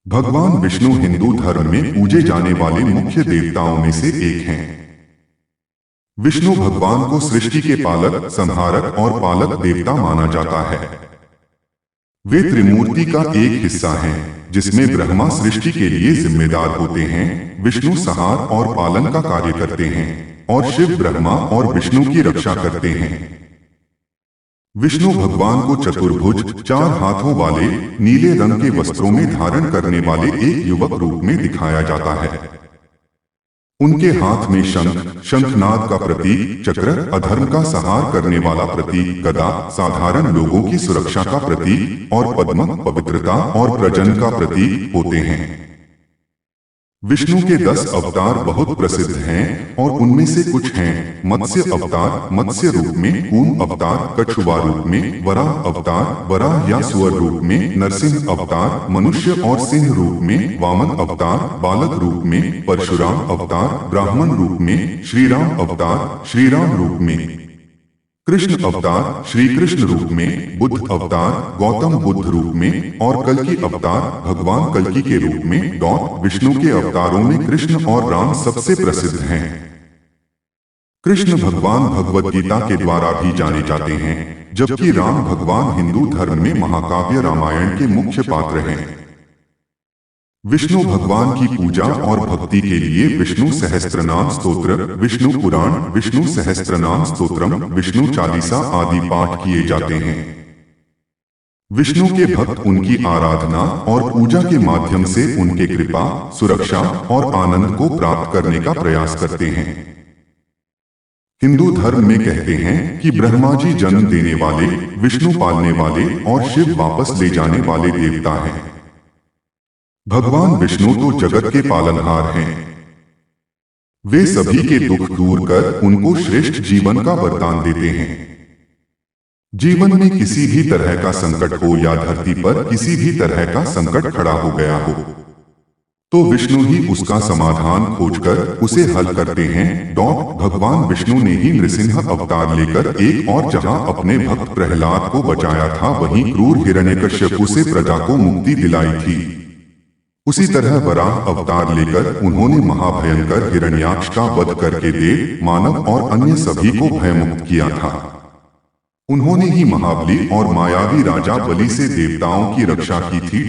भगवान विष्णु हिंदू धर्म में पूजे जाने वाले मुख्य देवताओं में से एक हैं। विष्णु भगवान को सृष्टि के पालक, संहारक और पालक देवता माना जाता है। वे त्रिमूर्ति का एक हिस्सा हैं, जिसमें ब्रह्मा सृष्टि के लिए जिम्मेदार होते हैं, विष्णु संहार और पालन का कार्य करते हैं, और शिव ब्रह्मा और विष्णु की रक्षा करते हैं। विष्णु भगवान को चतुर्भुज, चार हाथों वाले, नीले रंग के वस्त्रों में धारण करने वाले एक युवक रूप में दिखाया जाता है। उनके हाथ में शंख, शंखनाद का प्रतीक, चक्र, अधर्म का संहार करने वाला प्रतीक, गदा, साधारण लोगों की सुरक्षा का प्रतीक, और पद्म, पवित्रता और प्रजनन का प्रतीक होते हैं। विष्णु के 10 अवतार बहुत प्रसिद्ध हैं, और उनमें से कुछ हैं: मत्स्य अवतार, मत्स्य रूप में; कूर्म अवतार, कछुआ रूप में; वराह अवतार, वराह या सुअर रूप में; नरसिंह अवतार, मनुष्य और सिंह रूप में; वामन अवतार, बालक रूप में; परशुराम अवतार, ब्राह्मण रूप में; श्रीराम अवतार, श्रीराम रूप में; कृष्ण अवतार, श्री कृष्ण रूप में; बुद्ध अवतार, गौतम बुद्ध रूप में; और कल्कि अवतार, भगवान कल्कि के रूप में। विष्णु के अवतारों में कृष्ण और राम सबसे प्रसिद्ध हैं। कृष्ण भगवान भगवद गीता के द्वारा भी जाने जाते हैं, जबकि राम भगवान हिंदू धर्म में महाकाव्य रामायण के मुख्य पात्र हैं। विष्णु भगवान की पूजा और भक्ति के लिए विष्णु सहस्त्रनाम स्तोत्र, विष्णु पुराण, विष्णु सहस्त्रनाम स्तोत्रम, विष्णु चालीसा आदि पाठ किए जाते हैं। विष्णु के भक्त उनकी आराधना और पूजा के माध्यम से उनके कृपा, सुरक्षा और आनंद को प्राप्त करने का प्रयास करते हैं। हिंदू धर्म में कहते हैं कि ब्रह्मा जी जन्म देने वाले, विष्णु पालने वाले और शिव वापस ले जाने वाले देवता हैं। भगवान विष्णु तो जगत के पालनहार हैं। वे सभी के दुख दूर कर उनको श्रेष्ठ जीवन का वरदान देते हैं। जीवन में किसी भी तरह का संकट हो या धरती पर किसी भी तरह का संकट खड़ा हो गया हो, तो विष्णु ही उसका समाधान खोजकर उसे हल करते हैं। भगवान विष्णु ने ही नृसिंह अवतार लेकर एक और जहां अपने भक्त प्रहलाद को बचाया था, वहीं क्रूर हिरण्यकश्यप से प्रजा को मुक्ति दिलाई थी। उसी तरह वराह अवतार लेकर उन्होंने महाभयंकर हिरण्याक्ष का वध करके देव, मानव और अन्य सभी को भयमुक्त किया था। उन्होंने ही महाबली और मायावी राजा बलि से देवताओं की रक्षा की थी।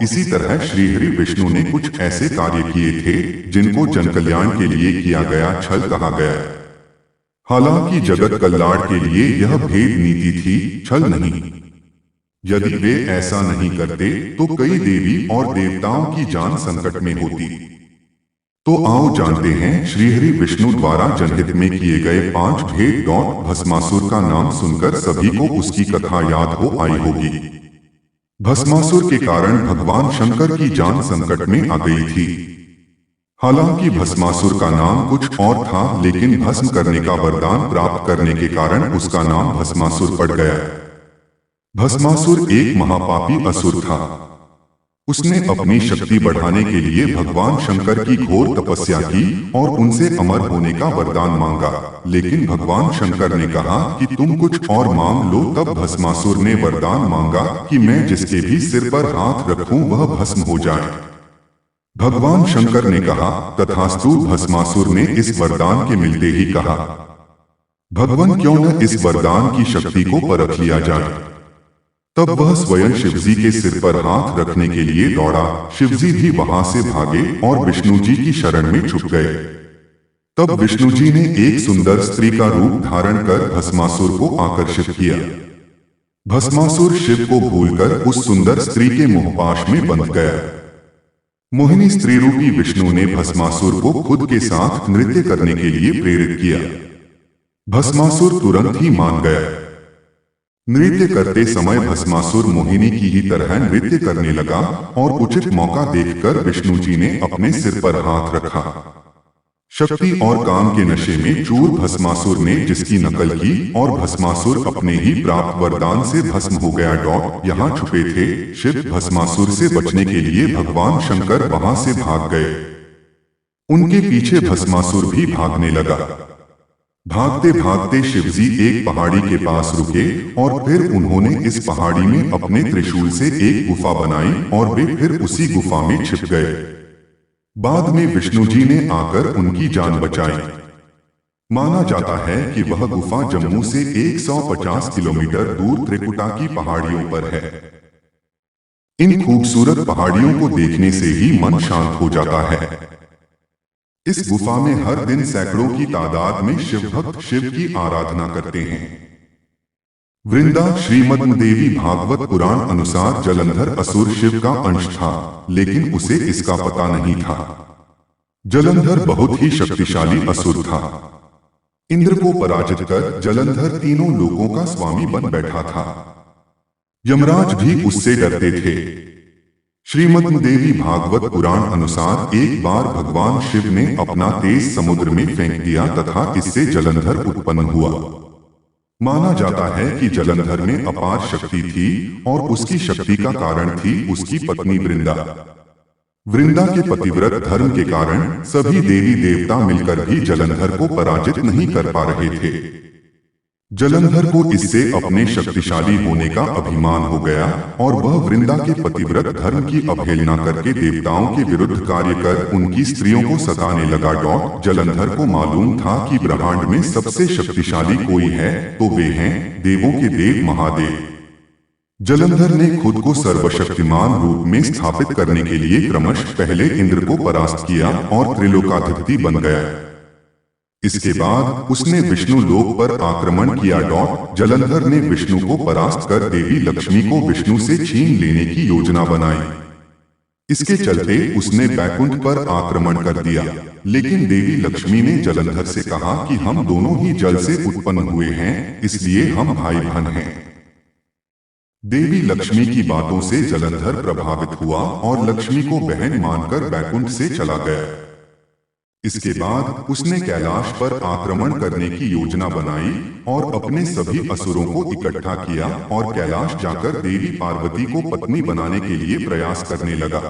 इसी तरह श्रीहरि विष्णु ने कुछ ऐसे कार्य किए थे जिनको जनकल्याण के लिए किया गया छल कहा गया। हालांकि जगत कल्याण के लिए यह भेद नीति थी, छल नहीं। यदि वे ऐसा नहीं करते तो कई देवी और देवताओं की जान संकट में होती। तो आओ जानते हैं श्रीहरि विष्णु द्वारा जनहित में किए गए 5 भेद। भस्मासुर का नाम सुनकर सभी को उसकी कथा याद हो आई होगी। भस्मासुर के कारण भगवान शंकर की जान संकट में आ गई थी। हालांकि भस्मासुर का नाम कुछ और था, लेकिन भस्म करने का वरदान प्राप्त करने के कारण उसका नाम भस्मासुर पड़ गया। भस्मासुर एक महापापी असुर था। उसने अपनी शक्ति बढ़ाने के लिए भगवान शंकर की घोर तपस्या की और उनसे अमर होने का वरदान मांगा, लेकिन भगवान शंकर ने कहा कि तुम कुछ और मांग लो। तब भस्मासुर ने वरदान मांगा कि मैं जिसके भी सिर पर हाथ रखूं वह भस्म हो जाए। भगवान शंकर ने कहा तथास्तु। भस्मासुर ने इस वरदान के मिलते ही कहा, भगवान क्यों न इस वरदान की शक्ति को परख लिया जाए। तब वह स्वयं शिवजी के सिर पर हाथ रखने के लिए दौड़ा। शिवजी भी वहां से भागे और विष्णु जी की शरण में छुप गए। तब विष्णु जी ने एक सुंदर स्त्री का रूप धारण कर भस्मासुर को आकर्षित किया। भस्मासुर शिव को भूलकर उस सुंदर स्त्री के मोहपाश में बंध गया। मोहिनी स्त्री रूपी विष्णु ने भस्मासुर को खुद के साथ नृत्य करने के लिए प्रेरित किया। भस्मासुर तुरंत ही मान गया। नृत्य करते समय भस्मासुर मोहिनी की ही तरह नृत्य करने लगा और उचित मौका देखकर विष्णु जी ने अपने सिर पर हाथ रखा। शक्ति और काम के नशे में चूर भस्मासुर ने जिसकी नकल की और भस्मासुर अपने ही प्राप्त वरदान से भस्म हो गया। यहाँ छुपे थे शिव। भस्मासुर से बचने के लिए भगवान शंकर वहां से भाग गए। उनके पीछे भस्मासुर भी भागने लगा। भागते भागते शिवजी एक पहाड़ी के पास रुके और फिर उन्होंने इस पहाड़ी में अपने त्रिशूल से एक गुफा बनाई और वे फिर उसी गुफा में छिप गए। बाद में विष्णु जी ने आकर उनकी जान बचाई। माना जाता है कि वह गुफा जम्मू से 150 किलोमीटर दूर त्रिकुटा की पहाड़ियों पर है। इन खूबसूरत पहाड़ियों को देखने से ही मन शांत हो जाता है। इस गुफा में हर दिन सैकड़ों की तादाद में शिव भक्त शिव की आराधना करते हैं। वृंदा श्रीमद् देवी भागवत पुराण अनुसार जलंधर असुर शिव का अंश था, लेकिन उसे इसका पता नहीं था। जलंधर बहुत ही शक्तिशाली असुर था। इंद्र को पराजित कर जलंधर तीनों लोकों का स्वामी बन बैठा था। यमराज भी उससे डरते थे। श्रीमद् देवी भागवत पुराण अनुसार एक बार भगवान शिव ने अपना तेज समुद्र में फेंक दिया तथा इससे जलंधर उत्पन्न हुआ। माना जाता है कि जलंधर में अपार शक्ति थी और उसकी शक्ति का कारण थी उसकी पत्नी वृंदा। वृंदा के पतिव्रत धर्म के कारण सभी देवी देवता मिलकर भी जलंधर को पराजित नहीं कर पा रहे थे। जलंधर को इससे अपने शक्तिशाली होने का अभिमान हो गया और वह वृंदा के पतिव्रत धर्म की अवहेलना करके देवताओं के विरुद्ध कार्य कर उनकी स्त्रियों को सताने लगा। जलंधर को मालूम था कि ब्रह्मांड में सबसे शक्तिशाली कोई है तो वे हैं देवों के देव महादेव। जलंधर ने खुद को सर्वशक्तिमान रूप में स्थापित करने के लिए क्रमशः पहले इंद्र को परास्त किया और त्रिलोकाधिपति बन गया। इसके बाद उसने विष्णु लोक पर आक्रमण किया। जलंधर ने विष्णु को परास्त कर देवी लक्ष्मी को विष्णु से छीन लेने की योजना बनाई। इसके चलते उसने बैकुंठ पर आक्रमण कर दिया, लेकिन देवी लक्ष्मी ने जलंधर से कहा कि हम दोनों ही जल से उत्पन्न हुए हैं, इसलिए हम भाई बहन हैं। देवी लक्ष्मी की बातों से जलंधर प्रभावित हुआ और लक्ष्मी को बहन मानकर बैकुंठ से चला गया। इसके बाद उसने कैलाश पर आक्रमण करने की योजना बनाई और अपने सभी असुरों को इकट्ठा किया और कैलाश जाकर देवी पार्वती को पत्नी बनाने के लिए प्रयास करने लगा।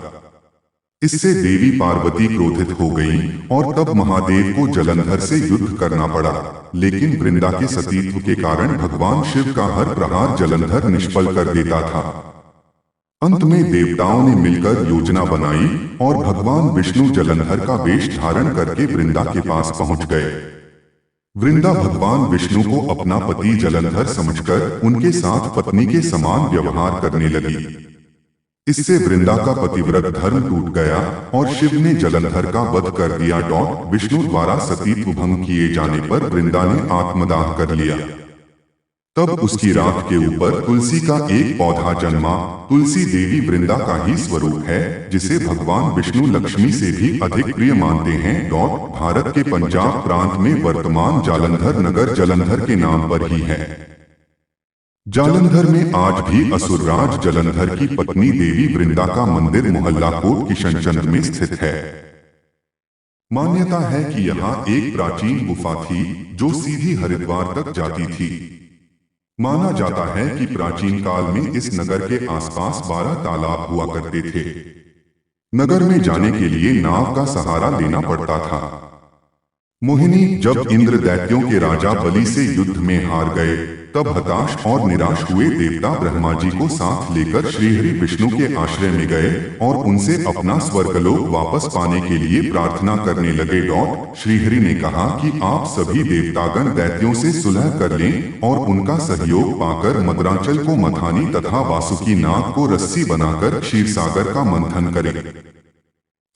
इससे देवी पार्वती क्रोधित हो गईं और तब महादेव को जलंधर से युद्ध करना पड़ा, लेकिन वृंदा के सतीत्व के कारण भगवान शिव का हर प्रहार जलंधर निष्फल कर देता था। अंत में देवताओं ने मिलकर योजना बनाई और भगवान विष्णु जलंधर का वेश धारण करके वृंदा के पास पहुंच गए। वृंदा भगवान विष्णु को अपना पति जलंधर समझकर उनके साथ पत्नी के समान व्यवहार करने लगी। इससे वृंदा का पतिव्रत धर्म टूट गया और शिव ने जलंधर का वध कर दिया। विष्णु द्वारा सतीत्व भंग किए जाने पर वृंदा ने आत्मदाह कर लिया। तब उसकी राख के ऊपर तुलसी का एक पौधा जन्मा। तुलसी देवी वृंदा का ही स्वरूप है, जिसे भगवान विष्णु लक्ष्मी से भी अधिक प्रिय मानते हैं। भारत के पंजाब प्रांत में वर्तमान जालंधर नगर जलंधर के नाम पर ही है। जालंधर में आज भी असुरराज जलंधर की पत्नी देवी वृंदा का मंदिर मोहल्ला कोट किशनचंद्र में स्थित है। मान्यता है कि यहाँ एक प्राचीन गुफा थी जो सीधी हरिद्वार तक जाती थी। माना जाता है कि प्राचीन काल में इस नगर के आसपास 12 तालाब हुआ करते थे। नगर में जाने के लिए नाव का सहारा लेना पड़ता था। मोहिनी जब इंद्र दैत्यों के राजा बलि से युद्ध में हार गए, तब हताश और निराश हुए देवता ब्रह्मा जी को साथ लेकर श्रीहरि विष्णु के आश्रय में गए और उनसे अपना स्वर्गलोक वापस पाने के लिए प्रार्थना करने लगे। श्रीहरि ने कहा कि आप सभी देवतागण दैत्यों से सुलह कर लें और उनका सहयोग पाकर मद्रांचल को मथानी तथा वासुकी नाग को रस्सी बनाकर क्षीरसागर का मंथन करें।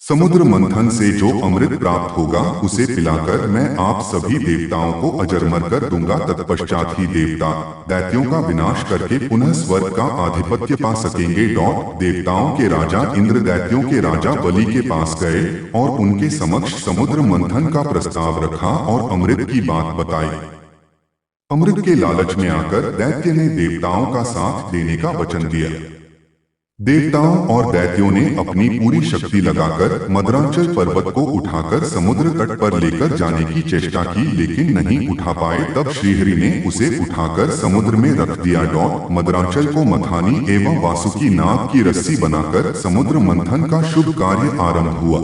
समुद्र मंथन से जो अमृत प्राप्त होगा उसे पिलाकर मैं आप सभी देवताओं को अजरमर कर दूंगा। तत्पश्चात ही देवता दैत्यों का विनाश करके पुनः स्वर्ग का आधिपत्य पा सकेंगे। देवताओं के राजा इंद्र दैत्यों के राजा बलि के पास गए और उनके समक्ष समुद्र मंथन का प्रस्ताव रखा और अमृत की बात बताई। अमृत के लालच में आकर दैत्य ने देवताओं का साथ देने का वचन दिया। देवताओं और दैत्यों ने अपनी पूरी शक्ति लगाकर मद्रांचल पर्वत को उठाकर समुद्र तट पर लेकर जाने की चेष्टा की, लेकिन नहीं उठा पाए। तब श्रीहरि ने उसे उठाकर समुद्र में रख दिया। मद्रांचल को मथानी एवं वासुकी नाग की रस्सी बनाकर समुद्र मंथन का शुभ कार्य आरंभ हुआ।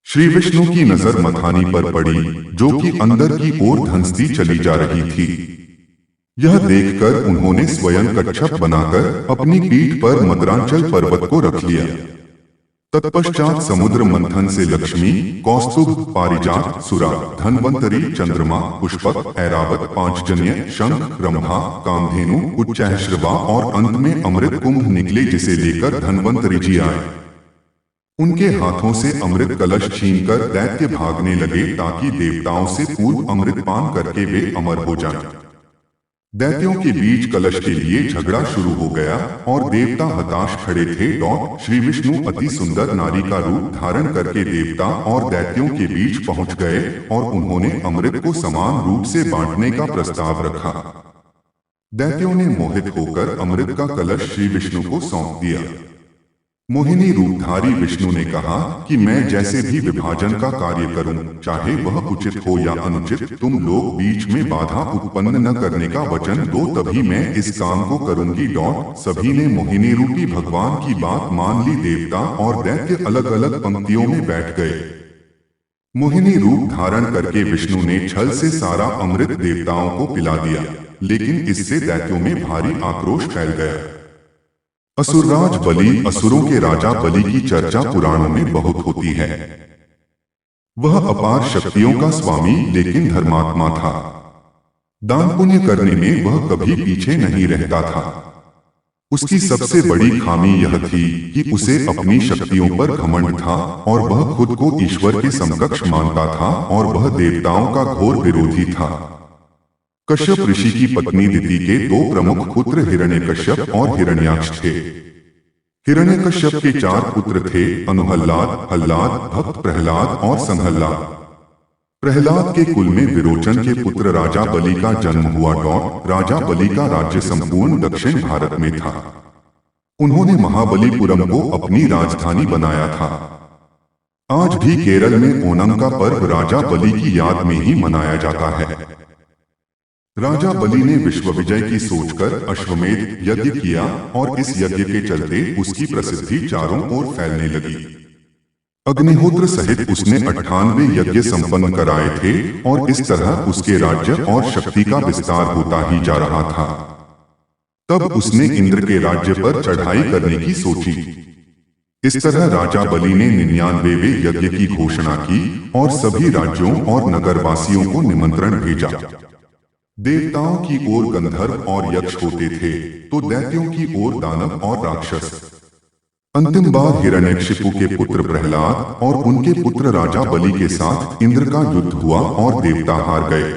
श्री विष्णु की नजर मथानी पर पड़ी, जो कि अंदर की ओर धंसती चली जा रही थी। यह देखकर उन्होंने स्वयं कच्छप बनाकर अपनी पीठ पर मद्रांचल पर्वत को रख लिया। तत्पश्चात समुद्र मंथन से लक्ष्मी, कौस्तुभ, पारिजात, सुरा, धन्वंतरी, चंद्रमा, पुष्पक, ऐरावत, पांचजन्य, शंख, रंभा, कामधेनु, उच्चैःश्रवा और अंत में अमृत कुंभ निकले, जिसे लेकर धन्वंतरी जी आए। उनके हाथों से अमृत कलश छीनकर दैत्य भागने लगे, ताकि देवताओं से पूर्व अमृत पान करके वे अमर हो जाएं। दैत्यों के बीच कलश के लिए झगड़ा शुरू हो गया और देवता हताश खड़े थे। श्री विष्णु अति सुंदर नारी का रूप धारण करके देवता और दैत्यों के बीच पहुंच गए और उन्होंने अमृत को समान रूप से बांटने का प्रस्ताव रखा। दैत्यों ने मोहित होकर अमृत का कलश श्री विष्णु को सौंप दिया। मोहिनी रूपधारी विष्णु ने कहा कि मैं जैसे भी विभाजन का कार्य करूं, चाहे वह उचित हो या अनुचित, तुम लोग बीच में बाधा उत्पन्न न करने का वचन दो, तभी मैं इस काम को करूंगी। सभी ने मोहिनी रूपी भगवान की बात मान ली। देवता और दैत्य अलग अलग पंक्तियों में बैठ गए। मोहिनी रूप धारण करके विष्णु ने छल से सारा अमृत देवताओं को पिला दिया, लेकिन इससे दैत्यों में भारी आक्रोश फैल गया। असुरराज बलि, असुरों के राजा बलि की चर्चा पुराणों में बहुत होती है। वह अपार शक्तियों का स्वामी लेकिन धर्मात्मा था। दान पुण्य करने में वह कभी पीछे नहीं रहता था। उसकी सबसे बड़ी खामी यह थी कि उसे अपनी शक्तियों पर घमंड था और वह खुद को ईश्वर के समकक्ष मानता था और वह देवताओं का घोर विरोधी था। कश्यप ऋषि की पत्नी दिति के दो प्रमुख पुत्र हिरण्यकश्यप और हिरण्याक्ष थे। हिरण्यकश्यप के 4 पुत्र थे, अनुहल्लाद, हल्लाद, भक्त प्रहलाद और संहल्लाद। प्रहलाद के कुल में विरोचन के पुत्र राजा बलि का जन्म हुआ। राजा बलि का राज्य संपूर्ण दक्षिण भारत में था। उन्होंने महाबलीपुरम को अपनी राजधानी बनाया था। आज भी केरल में ओणम का पर्व राजा बलि की याद में ही मनाया जाता है। राजा बलि ने विश्व विजय की सोचकर अश्वमेध यज्ञ किया और इस यज्ञ के चलते उसकी प्रसिद्धि चारों ओर फैलने लगी। अग्निहोत्र सहित उसने 98 यज्ञ संपन्न कराए थे और इस तरह उसके राज्य और शक्ति का विस्तार होता ही जा रहा था। तब उसने इंद्र के राज्य पर चढ़ाई करने की सोची। इस तरह राजा बलि ने 99वें यज्ञ की घोषणा की और सभी राज्यों और नगरवासियों को निमंत्रण भेजा। देवताओं की ओर गंधर्व और यक्ष होते थे, तो दैत्यों की ओर दानव और राक्षस। अंतिम बार हिरण्यकशिपु के पुत्र प्रहलाद और उनके पुत्र राजा बलि के साथ इंद्र का युद्ध हुआ और देवता हार गए।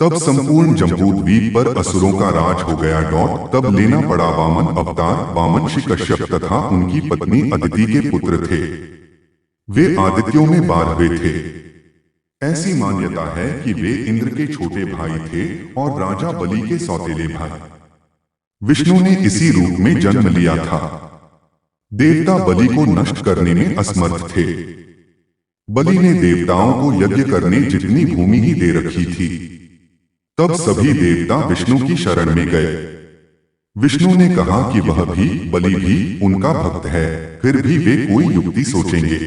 तब संपूर्ण जम्बूद्वीप पर असुरों का राज हो गया। तब लेना पड़ा वामन अवतार। वामन श्री कश्यप तथा उनकी पत्नी अदिति के पुत्र थे। वे आदित्यों में 12वें थे। ऐसी मान्यता है कि वे इंद्र के छोटे भाई थे और राजा बलि के सौतेले भाई। विष्णु ने इसी रूप में जन्म लिया था। देवता बलि को नष्ट करने में असमर्थ थे। बलि ने देवताओं को यज्ञ करने जितनी भूमि ही दे रखी थी। तब सभी देवता विष्णु की शरण में गए। विष्णु ने कहा कि वह भी, बलि भी उनका भक्त है, फिर भी वे कोई युक्ति सोचेंगे।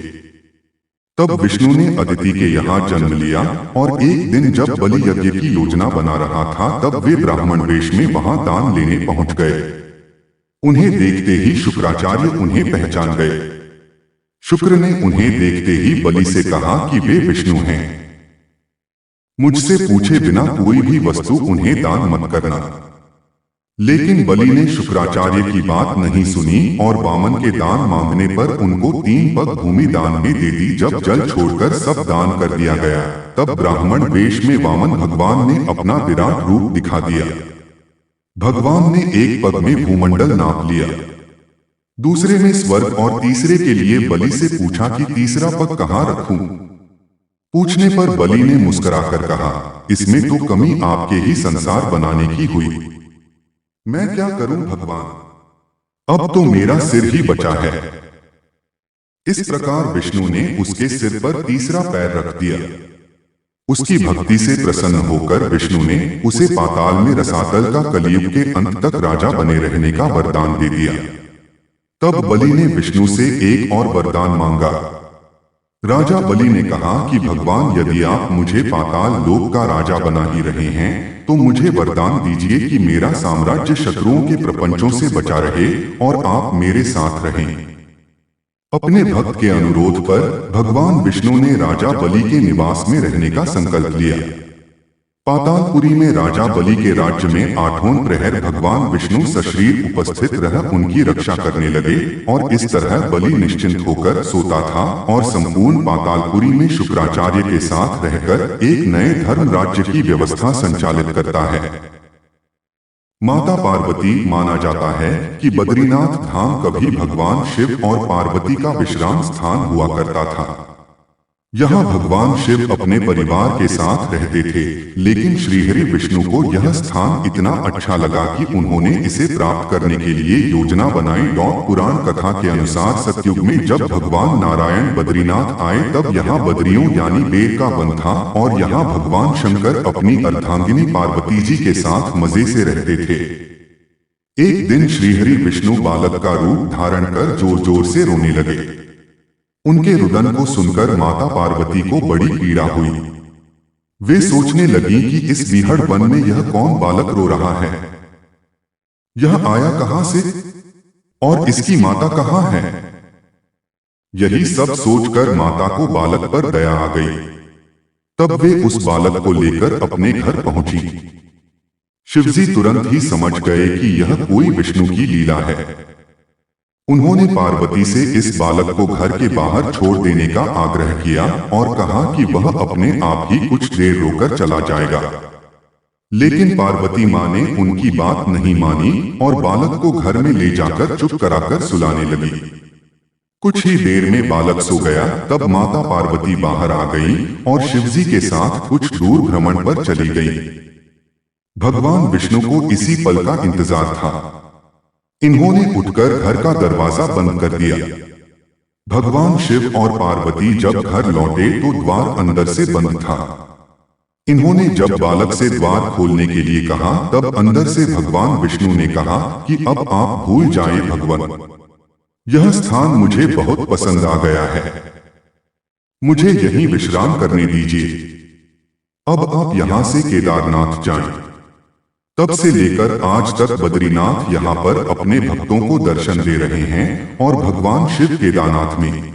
तब विष्णु ने अदिति के यहाँ जन्म लिया और एक दिन जब बलि यज्ञ की योजना बना रहा था, तब वे ब्राह्मण वेश में वहां दान लेने पहुंच गए। उन्हें देखते ही शुक्राचार्य उन्हें पहचान गए। शुक्र ने उन्हें देखते ही बलि से कहा कि वे विष्णु हैं। मुझसे पूछे बिना कोई भी वस्तु उन्हें दान मत करना। लेकिन बलि ने शुक्राचार्य की बात नहीं सुनी और वामन के दान मांगने पर उनको 3 पग भूमि दान में दे दी। जब जल छोड़कर सब दान कर दिया गया, तब ब्राह्मण वेश में वामन भगवान ने अपना विराट रूप दिखा दिया। भगवान ने एक पग में भूमंडल नाप लिया, दूसरे में स्वर्ग और तीसरे के लिए बलि से पूछा कि तीसरा पग कहाँ रखूं। पूछने पर बलि ने मुस्कुराकर कहा, इसमें तो कमी आपके ही संसार बनाने की हुई। मैं क्या करूं भगवान, अब तो मेरा सिर ही बचा है। इस प्रकार विष्णु ने उसके सिर पर तीसरा पैर रख दिया। उसकी भक्ति से प्रसन्न होकर विष्णु ने उसे पाताल में रसातल का कलियुग के अंत तक राजा बने रहने का वरदान दे दिया। तब बलि ने विष्णु से एक और वरदान मांगा। राजा बलि ने कहा कि भगवान, यदि आप मुझे पाताल लोक का राजा बना ही रहे हैं तो मुझे वरदान दीजिए कि मेरा साम्राज्य शत्रुओं के प्रपंचों से बचा रहे और आप मेरे साथ रहें। अपने भक्त के अनुरोध पर भगवान विष्णु ने राजा बलि के निवास में रहने का संकल्प लिया। पातालपुरी में राजा बलि के राज्य में आठों प्रहर भगवान विष्णु सशरीर उपस्थित रह उनकी रक्षा करने लगे और इस तरह बलि निश्चिंत होकर सोता था और संपूर्ण पातालपुरी में शुक्राचार्य के साथ रहकर एक नए धर्म राज्य की व्यवस्था संचालित करता है। माता पार्वती, माना जाता है कि बद्रीनाथ धाम कभी भगवान शिव और पार्वती का विश्राम स्थान हुआ करता था। यहाँ भगवान शिव अपने परिवार के साथ रहते थे, लेकिन श्रीहरि विष्णु को यह स्थान इतना अच्छा लगा कि उन्होंने इसे प्राप्त करने के लिए योजना बनाई। पुराण कथा के अनुसार सतयुग में जब भगवान नारायण बद्रीनाथ आए तब यहाँ बद्रियों यानी बेर का वन था और यहाँ भगवान शंकर अपनी अर्धांगिनी पार्वती जी के साथ मजे से रहते थे। एक दिन श्रीहरि विष्णु बालक का रूप धारण कर जोर जोर से रोने लगे। उनके रुदन को सुनकर माता पार्वती को बड़ी पीड़ा हुई। वे सोचने लगी कि इस बीहड़ वन में यह कौन बालक रो रहा है, यह आया कहां से और इसकी माता कहां है। यही सब सोचकर माता को बालक पर दया आ गई। तब वे उस बालक को लेकर अपने घर पहुंची। शिवजी तुरंत ही समझ गए कि यह कोई विष्णु की लीला है। उन्होंने पार्वती से इस बालक को घर के बाहर छोड़ देने का आग्रह किया और कहा कि वह अपने आप ही कुछ देर रोकर चला जाएगा। लेकिन पार्वती माँ ने उनकी बात नहीं मानी और बालक को घर में ले जाकर चुप कराकर सुलाने लगी। कुछ ही देर में बालक सो गया। तब माता पार्वती बाहर आ गई और शिवजी के साथ कुछ दूर भ्रमण पर चली गई। भगवान विष्णु को इसी पल का इंतजार था। इन्होंने उठकर घर का दरवाजा बंद कर दिया। भगवान शिव और पार्वती जब घर लौटे तो द्वार अंदर से बंद था। इन्होंने जब बालक से द्वार खोलने के लिए कहा तब अंदर से भगवान विष्णु ने कहा कि अब आप भूल जाएं भगवान, यह स्थान मुझे बहुत पसंद आ गया है, मुझे यहीं विश्राम करने दीजिए। अब आप यहां से केदारनाथ जाएं। तब से लेकर आज तक बद्रीनाथ यहाँ पर अपने भक्तों को दर्शन दे रहे हैं और भगवान शिव केदारनाथ में